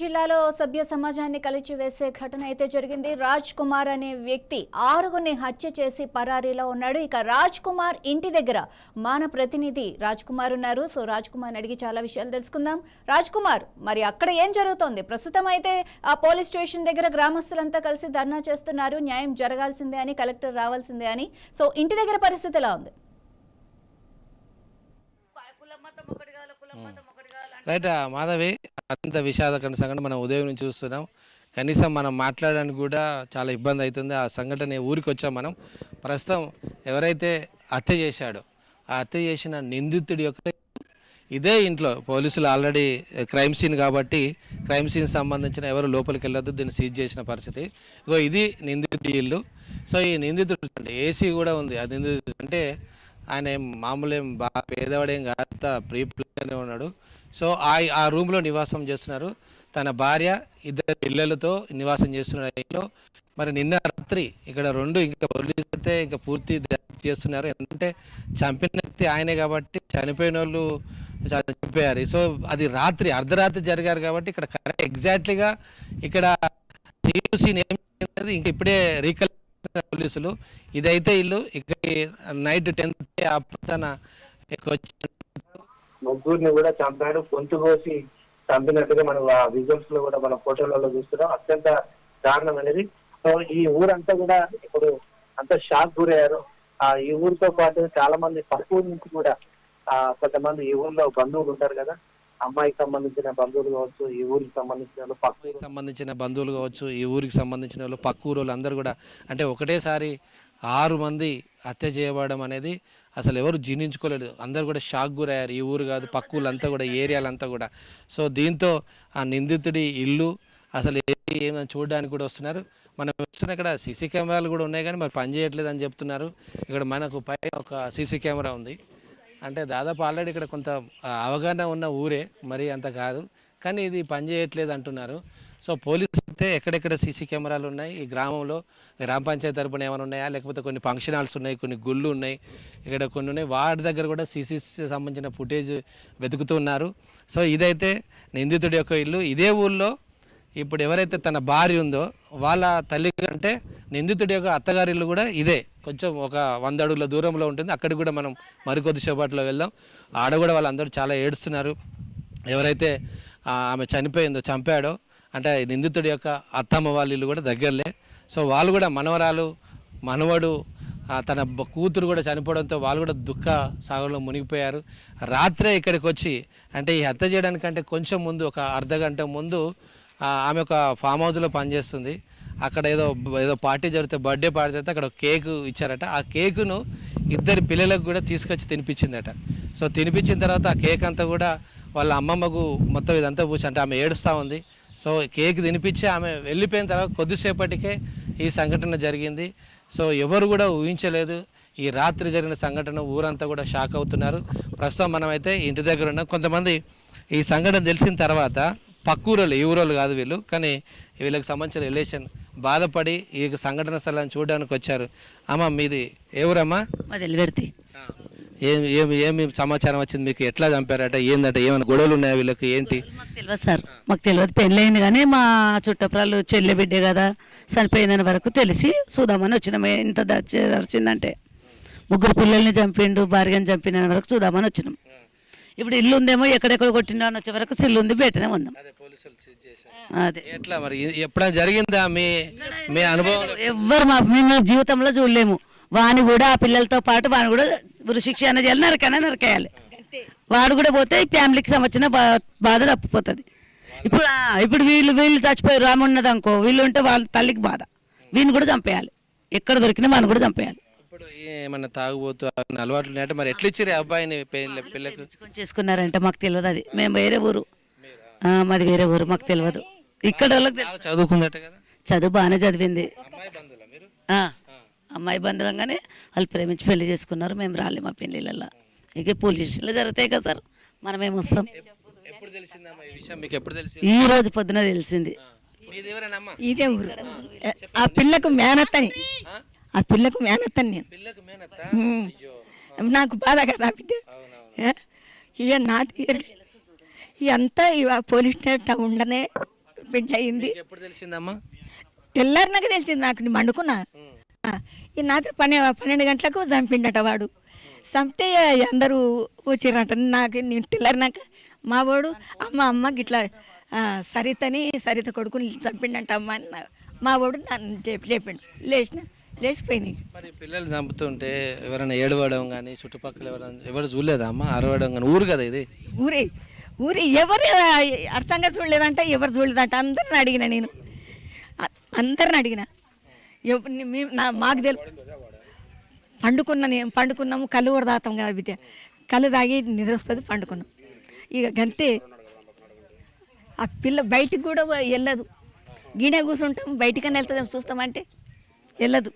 జిల్లాలో సభ్య సమాజాన్ని కలిచివేసే ఘటన అయితే జరిగింది. రాజ్ కుమార్ అనే వ్యక్తి 6గురిని హత్య చేసి పరారీలో ఉన్నాడు. ఇక రాజ్ కుమార్ ఇంటి దగ్గర మన ప్రతినిధి రాజ్ కుమార్ ఉన్నారు. సో రాజ్ కుమార్ అడిగి చాలా విషయాలు తెలుసుకుందాం. రాజ్ కుమార్, మరి అక్కడ ఏం జరుగుతోంది? ప్రస్తుతం అయితే ఆ పోలీస్ స్టేషన్ దగ్గర గ్రామస్తులంతా కలిసి ధర్నా చేస్తున్నారు. న్యాయం జరగాల్సిందే అని, కలెక్టర్ రావాల్సిందే అని. సో ఇంటి దగ్గర పరిస్థితి ఎలా ఉంది? రైట్ మాధవి, అత్యంత విషాదకర సంఘటన మనం ఉదయం నుంచి చూస్తున్నాం. కనీసం మనం మాట్లాడడానికి కూడా చాలా ఇబ్బంది అవుతుంది. ఆ సంఘటన ఊరికి వచ్చాం మనం. ప్రస్తుతం ఎవరైతే హత్య చేశాడో ఆ హత్య చేసిన నిందితుడి యొక్క ఇదే ఇంట్లో పోలీసులు ఆల్రెడీ క్రైమ్ సీన్ కాబట్టి క్రైమ్ సీన్ సంబంధించిన ఎవరు లోపలికి వెళ్ళొద్దు, దీన్ని సీజ్ చేసిన పరిస్థితి. ఇగో ఇది నిందితుడి ఇల్లు. సో ఈ నిందితుడు అంటే ఏసీ కూడా ఉంది. ఆ నిందితుడు అంటే ఆయన ఏం మామూలు ఏం బాగా పేదవాడేం కాస్త ప్రీప్లేగానే ఉన్నాడు. సో ఆ రూమ్లో నివాసం చేస్తున్నారు. తన భార్య, 2 పిల్లలతో నివాసం చేస్తున్నారు ఇంట్లో. మరి నిన్న రాత్రి ఇక్కడ ఇంకా పోలీసు అయితే ఇంకా పూర్తి చేస్తున్నారు. ఎందుకంటే చంపిన వ్యక్తి ఆయనే కాబట్టి చనిపోయిన వాళ్ళు చంపారు. సో అది రాత్రి అర్ధరాత్రి జరిగారు కాబట్టి ఇక్కడ ఎగ్జాక్ట్లీగా ఇక్కడ సీన్ ఏం ఇంక ఇప్పుడే రీకల్ పోలీసులు ఇదైతే ఇల్లు ఇక నైట్ 10 తన ముగ్గురిని కూడా చంపాడు, గొంతు కోసి చంపినట్టుగా మనం విజువల్స్ లో కూడా మనం ఫోటోలలో చూస్తున్నాం. అత్యంత దారుణం అనేది. సో ఈ ఊరంతా కూడా ఇప్పుడు అంత షాక్ గురయ్యారు. ఈ ఊరితో పాటు చాలా మంది పక్క నుంచి కూడా కొంతమంది ఈ ఊర్లో బంధువులు ఉంటారు కదా, అమ్మాయికి సంబంధించిన బంధువులు కావచ్చు, ఈ ఊరికి సంబంధించిన వాళ్ళు, పక్కకి సంబంధించిన బంధువులు కావచ్చు, ఈ ఊరికి సంబంధించిన వాళ్ళు, పక్క ఊరు అందరూ కూడా అంటే ఒకటేసారి 6 మంది హత్య చేయబడడం అనేది అసలు ఎవరు జీర్ణించుకోలేదు. అందరు కూడా షాక్ గురయ్యారు. ఈ ఊరు కాదు, పక్క ఊళ్ళంతా కూడా, ఏరియాలంతా కూడా. సో దీంతో ఆ నిందితుడి ఇల్లు అసలు ఏమని చూడడానికి కూడా వస్తున్నారు. మనం వస్తున్న ఇక్కడ సీసీ కెమెరాలు కూడా ఉన్నాయి కానీ మరి పనిచేయట్లేదు అని చెప్తున్నారు. ఇక్కడ మనకు పైన ఒక సీసీ కెమెరా ఉంది. అంటే దాదాపు ఆల్రెడీ ఇక్కడ కొంత అవగాహన ఉన్న ఊరే, మరి అంత కాదు, కానీ ఇది పనిచేయట్లేదు అంటున్నారు. సో పోలీసు అయితే ఎక్కడెక్కడ సీసీ కెమెరాలు ఉన్నాయి ఈ గ్రామంలో, గ్రామ పంచాయతీ తరపున ఏమైనా ఉన్నాయా, లేకపోతే కొన్ని ఫంక్షన్ హాల్స్ ఉన్నాయి, కొన్ని గుళ్ళు ఉన్నాయి, ఇక్కడ కొన్ని ఉన్నాయి. వాటి దగ్గర కూడా సీసీ సంబంధించిన ఫుటేజ్ వెతుకుతున్నారు. సో ఇదైతే నిందితుడి యొక్క ఇల్లు. ఇదే ఊళ్ళో ఇప్పుడు ఎవరైతే తన భార్య ఉందో వాళ్ళ తల్లి అంటే నిందితుడి యొక్క అత్తగారి ఇల్లు కూడా ఇదే, కొంచెం ఒక 100 అడుగుల దూరంలో ఉంటుంది. అక్కడికి కూడా మనం మరికొద్ది సేపట్లో వెళ్దాం. ఆడ కూడా వాళ్ళందరూ చాలా ఏడుస్తున్నారు. ఎవరైతే ఆమె చంపాడో అంటే నిందితుడి యొక్క అత్తమ్మ వాళ్ళ ఇల్లు కూడా దగ్గరలే. సో వాళ్ళు కూడా మనవడు తన కూతురు కూడా చనిపోవడంతో వాళ్ళు కూడా దుఃఖ సాగరంలో మునిగిపోయారు. రాత్రే ఇక్కడికి వచ్చి అంటే ఈ హత్య చేయడానికంటే కొంచెం ముందు, ఒక అర్ధగంట ముందు ఆమె ఒక ఫామ్ హౌస్లో పనిచేస్తుంది. అక్కడ ఏదో పార్టీ జరిగితే, బర్త్డే పార్టీ జరిగితే అక్కడ కేకు ఇచ్చారట. ఆ కేకును 2 పిల్లలకు కూడా తీసుకొచ్చి తినిపించిందట. సో తినిపించిన తర్వాత ఆ కేక్ అంతా కూడా వాళ్ళ అమ్మమ్మకు మొత్తం ఇదంతా పూసి, అంటే ఆమె ఏడుస్తూ ఉంది. సో కేక్ తినిపించి ఆమె వెళ్ళిపోయిన తర్వాత కొద్దిసేపటికే ఈ సంఘటన జరిగింది. సో ఎవరు కూడా ఊహించలేదు ఈ రాత్రి జరిగిన సంఘటన. ఊరంతా కూడా షాక్ అవుతున్నారు. ప్రస్తుతం మనమైతే ఇంటి దగ్గర ఉన్నాం. కొంతమంది ఈ సంఘటన తెలిసిన తర్వాత పక్కూరోళ్ళు, ఈ ఊరోళ్ళు కాదు వీళ్ళు, కానీ వీళ్ళకి సంబంధించిన రిలేషన్ బాధపడి ఈ సంఘటన స్థలాన్ని చూడడానికి వచ్చారు. అమ్మ మీది ఏ ఊరమ్మా? మాది ఎలివెర్తి. ఏమి సమాచారం వచ్చింది మీకు? ఎట్లా చంపారట, ఏంటంటే ఏమైనా గొడవలు ఉన్నాయా వీళ్ళకి, ఏంటి? మాకు తెలియదు సార్, మాకు తెలియదు. పెళ్ళయింది కానీ మా చుట్టపురాలు చెల్లె బిడ్డే కదా చనిపోయిందని వరకు తెలిసి చూద్దామని వచ్చినాం. ఇంత దర్చిందంటే 3 పిల్లల్ని చంపిండు, భార్యని చంపిన వరకు చూద్దామని వచ్చినాం. ఇప్పుడు ఇల్లు ఉందేమో ఎక్కడెక్కడ కొట్టిండు అని వచ్చే వరకు సిల్లు ఉంది, బయటనే ఉన్నాం. అదే ఎట్లా మరి ఎప్పుడైనా జరిగిందా మీ అనుభవం? ఎవ్వరు మేము జీవితంలో చూడలేము. వాని కూడా ఆ పిల్లలతో పాటు వాని కూడా ఉరిశిక్ష అన్న చేయాలి, నరకేయాలి. వాడు కూడా పోతే ఈ ఫ్యామిలీకి సంబంధించిన బాధ తప్పిపోతుంది. ఇప్పుడు వీళ్ళు చచ్చిపోయి రామున్నది అనుకో, వీళ్ళు ఉంటే వాళ్ళ తల్లికి బాధ. వీని కూడా చంపేయాలి, ఎక్కడ దొరికినా వాని కూడా చంపేయాలి. ఇప్పుడు ఏమన్నా తాగుబోతు అలవాట్లు ఉన్నాయంటే మరి ఎట్లా ఇచ్చారు అబ్బాయిని పిల్లలకు? చేసుకున్నారంటే మాకు తెలియదు. అది మేము వేరే ఊరు, మాది వేరే ఊరు, మాకు తెలియదు. ఇక్కడ వాళ్ళకి చదువుకుందట కదా? చదువు బాగానే చదివింది. అమ్మాయి బంధువులంగానే వాళ్ళు ప్రేమించి పెళ్లి చేసుకున్నారు. మేము రాలే మా పెళ్ళిళ్ళల్లో. ఇక పోలీస్ స్టేషన్లో జరుగుతాయి కదా సార్, మనమేం వస్తాం. ఈ రోజు పొద్దున తెలిసింది. ఇదే ఊరు. ఆ పిల్లకు మేనత్తని, నేను. నాకు బాధ కదా బిడ్డ. ఇక నాది ఇదంతా పోలీస్ స్టేషన్ ఉండనే పెళ్ళి అయింది. ఎప్పుడు తెలిసిందమ్మా? తెల్లారినాక తెలిసింది నాకు. నేను వండుకున్నా. ఈ రాత్రి 12 గంటలకు చంపిండట వాడు. చంపితే అందరూ వచ్చిర్రట. నేను తెల్లారినాక మా వాడు అమ్మ గిట్లా సరిత కొడుకుని చంపిండట అమ్మ అని మా వాడు నన్ను చెప్పిండు. లేచిపోయినాయి. మరి పిల్లలు చంపుతుంటే ఎవరైనా ఏడవడం కానీ చుట్టుపక్కల ఎవరు చూడలేదా అమ్మ? అరవడం కానీ ఊరు కదా ఇది? ఊరి ఎవరు అర్థంగా చూడలేదంట, ఎవరు చూడలేదంట. అందరిని అడిగిన నేను, అందరిని అడిగిన. మాకు పండుకున్నాము. కళ్ళు కూడా తాగుతాం కదా బిడ్డ. కళ్ళు తాగి నిద్ర వస్తుంది, పండుకున్నాం. ఇక గంతే. ఆ పిల్ల బయటికి కూడా వెళ్ళదు. గిన్నె కూర్చుంటాం, బయటికన్నా వెళ్తుంది చూస్తామంటే వెళ్ళదు.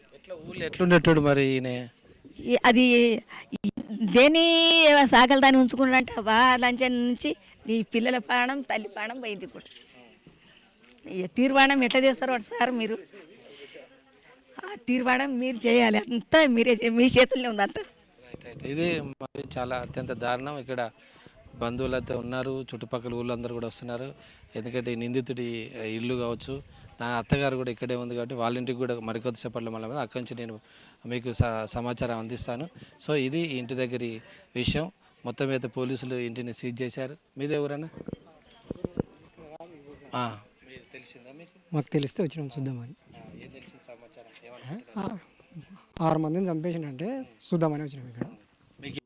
ఎట్లుండేటోడు మరి? అది దేని సాగలు దాన్ని ఉంచుకున్నాడంట. లంచం నుంచి ఈ పిల్లల ప్రాణం, తల్లి ప్రాణం పోయింది. ఇప్పుడు తీర్మానం ఎట్లా చేస్తారో సార్ మీరు? ఆ తీర్మానం మీరు చేయాలి. అంతా మీరే, మీ చేతుల్లో ఉంది అంతా. ఇది మరి చాలా అత్యంత దారుణం. ఇక్కడ బంధువులతో ఉన్నారు, చుట్టుపక్కల ఊళ్ళో అందరూ కూడా వస్తున్నారు. ఎందుకంటే ఈ నిందితుడి ఇల్లు కావచ్చు, నా అత్తగారు కూడా ఇక్కడే ఉంది కాబట్టి వాళ్ళ ఇంటికి కూడా మరికొద్ది సేపట్లో మళ్ళీ అక్కడి నుంచి నేను మీకు సమాచారం అందిస్తాను. సో ఇది ఇంటి దగ్గర విషయం. మొత్తం మీద పోలీసులు ఇంటిని సీజ్ చేశారు. మీదే ఊరన్నా? తెలిసిందా మీకు? మాకు తెలిస్తే వచ్చినాం చూద్దామని. ఏం తెలిసిన సమాచారం? 6 మందిని చంపేసిందంటే చూద్దామని వచ్చినాం. ఇక్కడ మీకు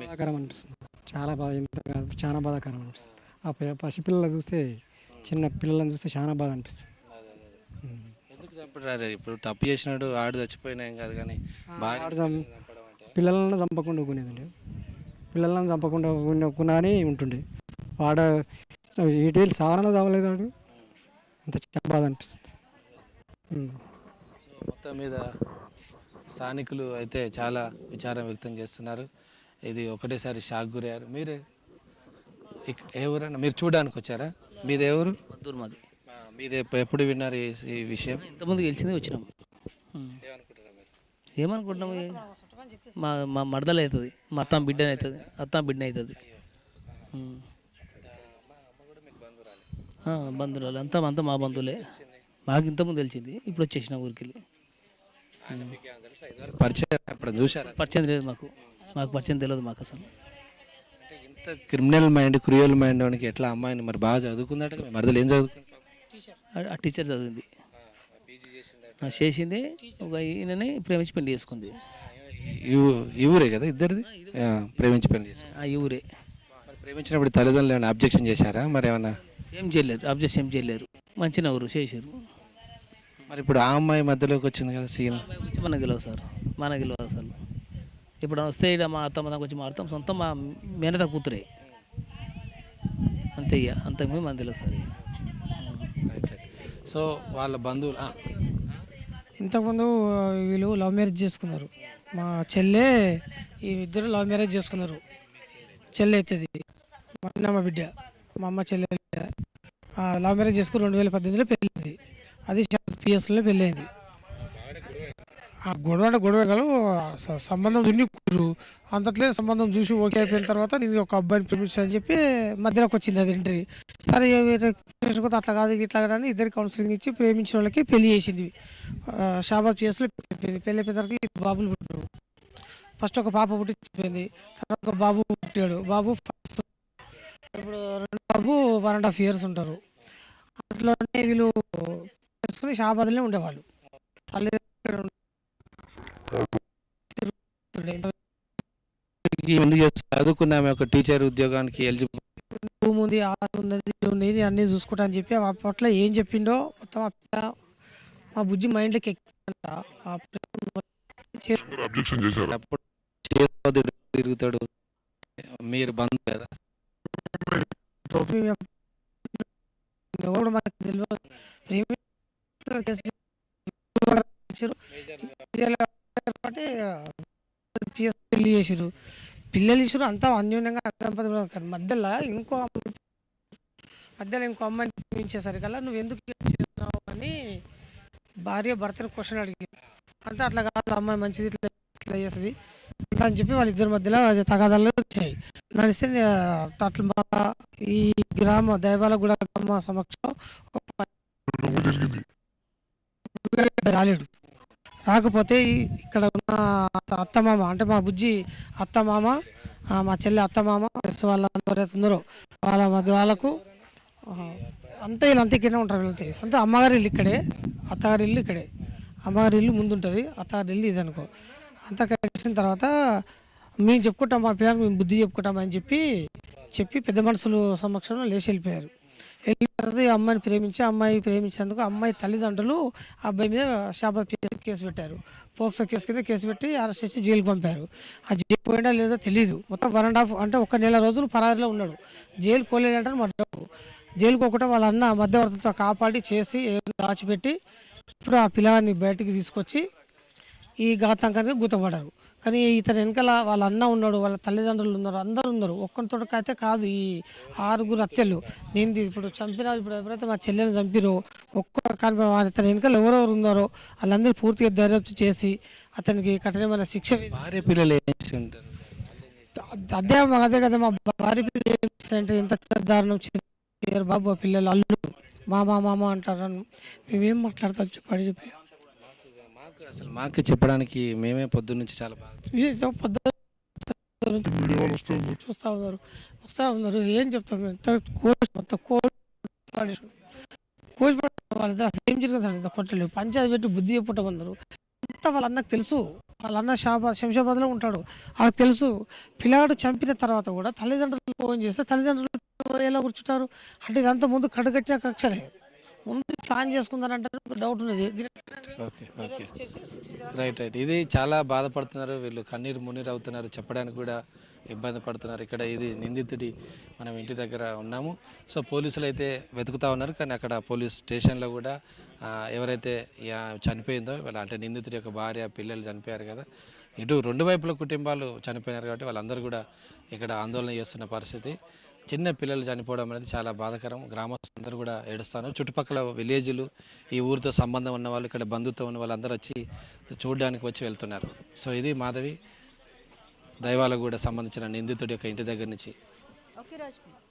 బాధాకరం అనిపిస్తుంది. చాలా బాధాకరం అనిపిస్తుంది. ఆ పసిపిల్లలు చూస్తే, చిన్న పిల్లలను చూస్తే చాలా బాధ అనిపిస్తుంది. ఎందుకు చంపడారు? ఇప్పుడు తప్పు చేసినాడు, ఆడు చచ్చిపోయినా ఏం కాదు కానీ పిల్లలను చంపకుండా ఊకునేదండి. పిల్లలను చంపకుండా ఊకున్నా అని ఉంటుండే. వాడ ఈటేళ్ళు సావన చావలేదు వాడు. అంత చాలా బాధ అనిపిస్తుంది. మొత్తం మీద స్థానికులు అయితే చాలా విచారం వ్యక్తం చేస్తున్నారు. ఇది ఒకటేసారి షాక్ గురయ్యారు. మీరే ఎవరన్నా మీరు చూడడానికి వచ్చారా? మీది ఎవరు? మద్దూరు మాది. మీది ఎప్పుడు విన్నారు ఈ విషయం? ఇంతకుముందు గెలిచిందే వచ్చినాము. ఏమనుకుంటున్నాము? మా మరదలు అవుతుంది, మా అత్తం బిడ్డని అవుతుంది, బిడ్డని అవుతుంది. బంధువులు అంతా మా బంధువులే. మాకు ఇంతకుముందు తెలిసింది, ఇప్పుడు వచ్చేసిన ఊరికి వెళ్ళి. పరిచయం లేదు మాకు పరిచయం తెలియదు మాకు అసలు. ఇంత క్రిమినల్ మైండ్, క్రూయల్ మైండ్ వానికి ఎట్లా అమ్మాయిని మరి బాగా చదువుకుందట? మరదలు ఏం చదువుకుంటాం? ఆ టీచర్ చదివింది, చేసింది. ఒక ఈయనని ప్రేమించి పెళ్లి చేసుకుంది. ఈ ఊరే కదా ఇద్దరిది? ప్రేమించి పెళ్లి చేసుకుంది. ఈ ఊరే. ప్రేమించినప్పుడు తల్లిదండ్రులు ఏమైనా అబ్జెక్షన్ చేశారా? మరి ఏమన్నా ఏం చేయలేరు, అబ్జెక్షన్ ఏం చేయలేరు. మంచిగా ఊరు చేసారు. మరి ఇప్పుడు ఆ అమ్మాయి మధ్యలోకి వచ్చింది కదా సీన్. వచ్చి మనకు గెలవు సార్, మనకు గెలవదు అసలు. ఇప్పుడు వస్తే ఇక్కడ మా అత్తమ్మ దాకా వచ్చి మారుతాం, సొంతం మా మేనత కూతురే. అంతే ఇక, అంతకుముందు మనకు తెలియదు సార్. సో వాళ్ళ బంధువులు ఇంతకుముందు వీళ్ళు లవ్ మ్యారేజ్ చేసుకున్నారు. మా చెల్లె, ఈ ఇద్దరు లవ్ మ్యారేజ్ చేసుకున్నారు. చెల్లె అవుతుంది, మా అన్న బిడ్డ, మా అమ్మ చెల్లె లవ్ మ్యారేజ్ చేసుకుని 2018లో పెళ్ళింది. అది పిఎస్లో పెళ్ళయింది. ఆ గొడవ కాదు, సంబంధం దున్నికురు. అంతట్లే సంబంధం చూసి ఓకే అయిపోయిన తర్వాత నేను ఒక అబ్బాయిని ప్రేమించాను అని చెప్పి మధ్యలోకి వచ్చింది అది ఎంట్రీ. సరే అట్లా కాదు ఇట్లా కానీ ఇద్దరు కౌన్సిలింగ్ ఇచ్చి ప్రేమించిన వాళ్ళకి పెళ్లి చేసింది. షాబాద్ పిఎస్లో పెళ్ళి అయిపోయిన తర్వాత బాబులు పుట్టారు. ఫస్ట్ ఒక పాప పుట్టించిపోయింది, తర్వాత ఒక బాబు పుట్టాడు. బాబు ఫస్ట్, ఇప్పుడు రెండు బాబు 1.5 years ఉంటారు. అట్లోనే వీళ్ళు చేసుకుని షాబాద్లోనే ఉండేవాళ్ళు. తల్లిదండ్రులు చదువుకున్నామే ఒక టీచర్ ఉద్యోగానికి ఎలిజిబుల్, భూమి ఉంది, ఆస్తి ఉన్నది, అన్నీ చూసుకుంటా అని చెప్పి అప్పట్లో ఏం చెప్పిండో మొత్తం మా బుజ్జి మైండ్లోకి ఎక్కిందంట. తిరుగుతాడు. మీరు బంద్ కదా, ఎవరు మనకు తెలియదు. పెళ్లి చేసారు, పిల్లలు ఇచ్చారు, అంతా అన్యోన్యంగా మధ్యలో ఇంకో అమ్మాయిని ప్రేమించేసరికల్లా నువ్వు ఎందుకు చేస్తున్నావు అని భార్య భర్తను క్వశ్చన్ అడిగింది. అంతా అట్లా కాదు, అమ్మాయి మంచిది, ఇట్లా చేస్తుంది, అని చెప్పి వాళ్ళిద్దరి మధ్యలో తగాదాలు వచ్చాయి. నడిస్తే అట్లా ఈ గ్రామ దైవాలగూడ గ్రామ సమక్షంలో రాలేడు. రాకపోతే ఇక్కడ ఉన్న అత్తమామ అంటే మా బుజ్జి అత్తమామ, మా చెల్లి అత్తమామ వాళ్ళ ఎవరైతే ఉన్నారో వాళ్ళ మధ్య వాళ్ళకు అంతా వీళ్ళంతా ఇక్కడనే ఉంటారు. వీళ్ళంతా సొంత అమ్మగారి ఇల్లు ఇక్కడే, అత్తగారి ఇల్లు ఇక్కడే. అమ్మగారి ఇల్లు ముందు ఉంటుంది, అత్తగారి ఇల్లు ఇది అనుకో. అంతా కలిసిన తర్వాత మేము చెప్పుకుంటాం, మా పిల్లలకు మేము బుద్ధి చెప్పుకుంటామని చెప్పి పెద్ద మనుషులు సమక్షంలో లేచి వెళ్ళిపోయారు. వెళ్ళిన తర్వాత ఈ అమ్మాయిని ప్రేమించినందుకు అమ్మాయి తల్లిదండ్రులు ఆ అబ్బాయి మీద షాబా కేసు పెట్టారు. పోక్సో కేసు కింద కేసు పెట్టి అరెస్ట్ చేసి జైలుకి పంపారు. ఆ జైలు పోయినా లేదో తెలియదు. మొత్తం 1.5 అంటే 1 నెల రోజులు పరారీలో ఉన్నాడు. జైలు పోలేదంటే మా డబ్బు జైలుకి ఒకటే వాళ్ళ అన్న మధ్యవర్తితో కాపాడి చేసి దాచిపెట్టి ఇప్పుడు ఆ పిల్లాన్ని బయటికి తీసుకొచ్చి ఈ ఘాతాంకానికి గుర్తుపడ్డారు. కానీ ఇతని వెనకాల వాళ్ళ అన్న ఉన్నాడు, వాళ్ళ తల్లిదండ్రులు ఉన్నారు, అందరూ ఉన్నారు. ఒక్కరితోటకైతే కాదు, ఈ 6 హత్యలు. నేను ఇప్పుడు ఇప్పుడు ఎవరైతే మా చెల్లెని చంపిరో కానీ ఇతని వెనకాల ఎవరెవరు ఉన్నారో వాళ్ళందరూ పూర్తిగా దర్యాప్తు చేసి అతనికి కఠినమైన శిక్ష. భార్య పిల్లలు ఏం చేసి ఉంటారు? అదే కదా మా భార్య పిల్లలు ఏం చేస్తారంటే ఇంత దారుణం చేయరు బాబు. ఆ పిల్లలు అల్లుడు మామ అంటారు. మేమేం మాట్లాడతాం చెప్పి మాకు చెప్పడానికి మేమే పొద్దున్న నుంచి చాలా బాగా వస్తూ ఉన్నారు. ఏం చెప్తాం మొత్తం కోచ్ వాళ్ళిద్దరు అసలు ఏం జరిగింది కొట్టలేదు. పంచాయతీ పెట్టి బుద్ధి చెప్పటం అన్నారు. అంతా వాళ్ళ అన్నకు తెలుసు. వాళ్ళ అన్న శంషాబాద్లో ఉంటాడు, వాళ్ళకి తెలుసు. పిల్లాడు చంపిన తర్వాత కూడా తల్లిదండ్రులు ఫోన్ చేస్తే తల్లిదండ్రులు ఎలా కూర్చుంటారు అంటే ఇదంతా ముందు కడుగట్టిన కక్షలే, ముందు ప్లాన్ చేసుకుందారంటే డౌట్ ఉన్నది. Okay right. ఇది చాలా బాధపడుతున్నారు వీళ్ళు, కన్నీరు మున్నీరు అవుతున్నారు, చెప్పడానికి కూడా ఇబ్బంది పడుతున్నారు. ఇక్కడ ఇది నిందితుడి మనం ఇంటి దగ్గర ఉన్నాము. సో పోలీసులు అయితే వెతుకుతూ ఉన్నారు, కానీ అక్కడ పోలీస్ స్టేషన్లో కూడా ఎవరైతే చనిపోయిందో వాళ్ళ అంటే నిందితుడి యొక్క భార్య పిల్లలు చనిపోయారు కదా, ఇటు 2 వైపుల కుటుంబాలు చనిపోయినారు కాబట్టి వాళ్ళందరూ కూడా ఇక్కడ ఆందోళన చేస్తున్న పరిస్థితి. చిన్న పిల్లలు చనిపోవడం అనేది చాలా బాధాకరం. గ్రామస్తులందరూ కూడా ఏడుస్తారు. చుట్టుపక్కల విలేజ్లు, ఈ ఊరితో సంబంధం ఉన్న వాళ్ళు, ఇక్కడ బంధుత్వం ఉన్న వాళ్ళందరూ వచ్చి చూడడానికి వచ్చి వెళ్తున్నారు. సో ఇది మాధవి దైవాలకు కూడా సంబంధించిన నిందితుడి యొక్క ఇంటి దగ్గర నుంచి. ఓకే రాజ్ కుమార్.